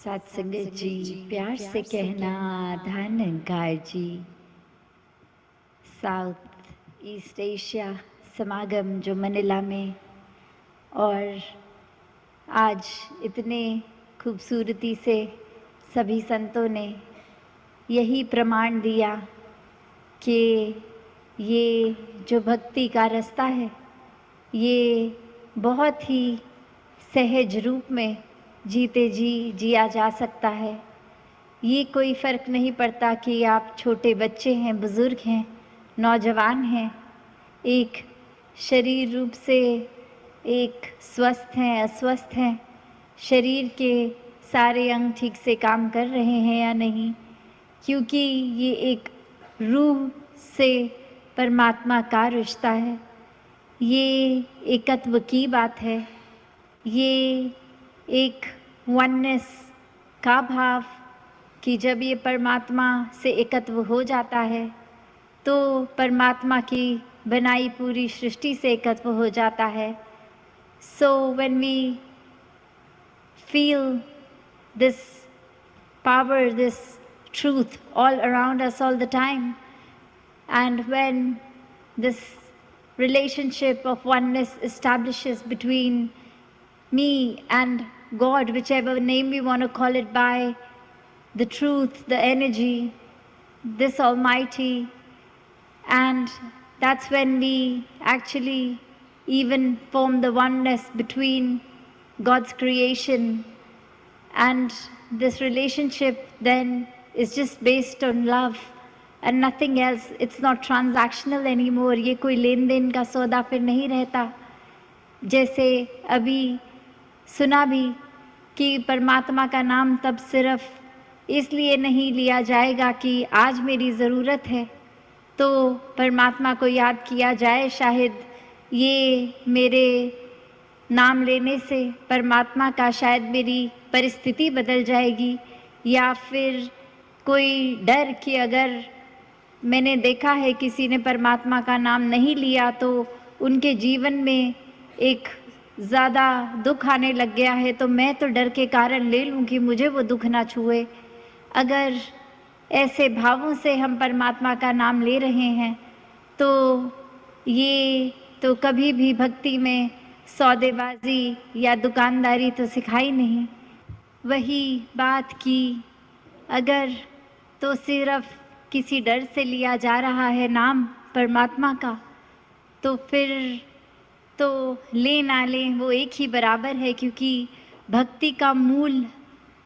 सत्संगत जी, प्यार से कहना धन अंकार जी। साउथ ईस्ट एशिया समागम जो मनीला में, और आज इतने खूबसूरती से सभी संतों ने यही प्रमाण दिया कि ये जो भक्ति का रास्ता है ये बहुत ही सहज रूप में जीते जी जिया जा सकता है। ये कोई फ़र्क नहीं पड़ता कि आप छोटे बच्चे हैं, बुज़ुर्ग हैं, नौजवान हैं, एक शरीर रूप से एक स्वस्थ हैं, अस्वस्थ हैं, शरीर के सारे अंग ठीक से काम कर रहे हैं या नहीं, क्योंकि ये एक रूह से परमात्मा का रिश्ता है। ये एकत्व की बात है, ये एक वननेस का भाव कि जब ये परमात्मा से एकत्व हो जाता है तो परमात्मा की बनाई पूरी सृष्टि से एकत्व हो जाता है। So when we feel this power, this truth all around us all the time, and when this relationship of oneness establishes between me and God, whichever name we want to call it by, the truth, the energy, this Almighty, and that's when we actually even form the oneness between God's creation, and this relationship then is just based on love and nothing else. It's not transactional anymore. ये कोई लेन then का सौदा फिर नहीं रहता। जैसे अभी सुना भी कि परमात्मा का नाम तब सिर्फ इसलिए नहीं लिया जाएगा कि आज मेरी ज़रूरत है तो परमात्मा को याद किया जाए, शायद ये मेरे नाम लेने से परमात्मा का शायद मेरी परिस्थिति बदल जाएगी, या फिर कोई डर कि अगर मैंने देखा है किसी ने परमात्मा का नाम नहीं लिया तो उनके जीवन में एक ज़्यादा दुख आने लग गया है, तो मैं तो डर के कारण ले लूँ कि मुझे वो दुख ना छुए। अगर ऐसे भावों से हम परमात्मा का नाम ले रहे हैं तो ये तो कभी भी भक्ति में सौदेबाजी या दुकानदारी तो सिखाई नहीं। वही बात की अगर तो सिर्फ किसी डर से लिया जा रहा है नाम परमात्मा का, तो फिर तो ले ना लें वो एक ही बराबर है, क्योंकि भक्ति का मूल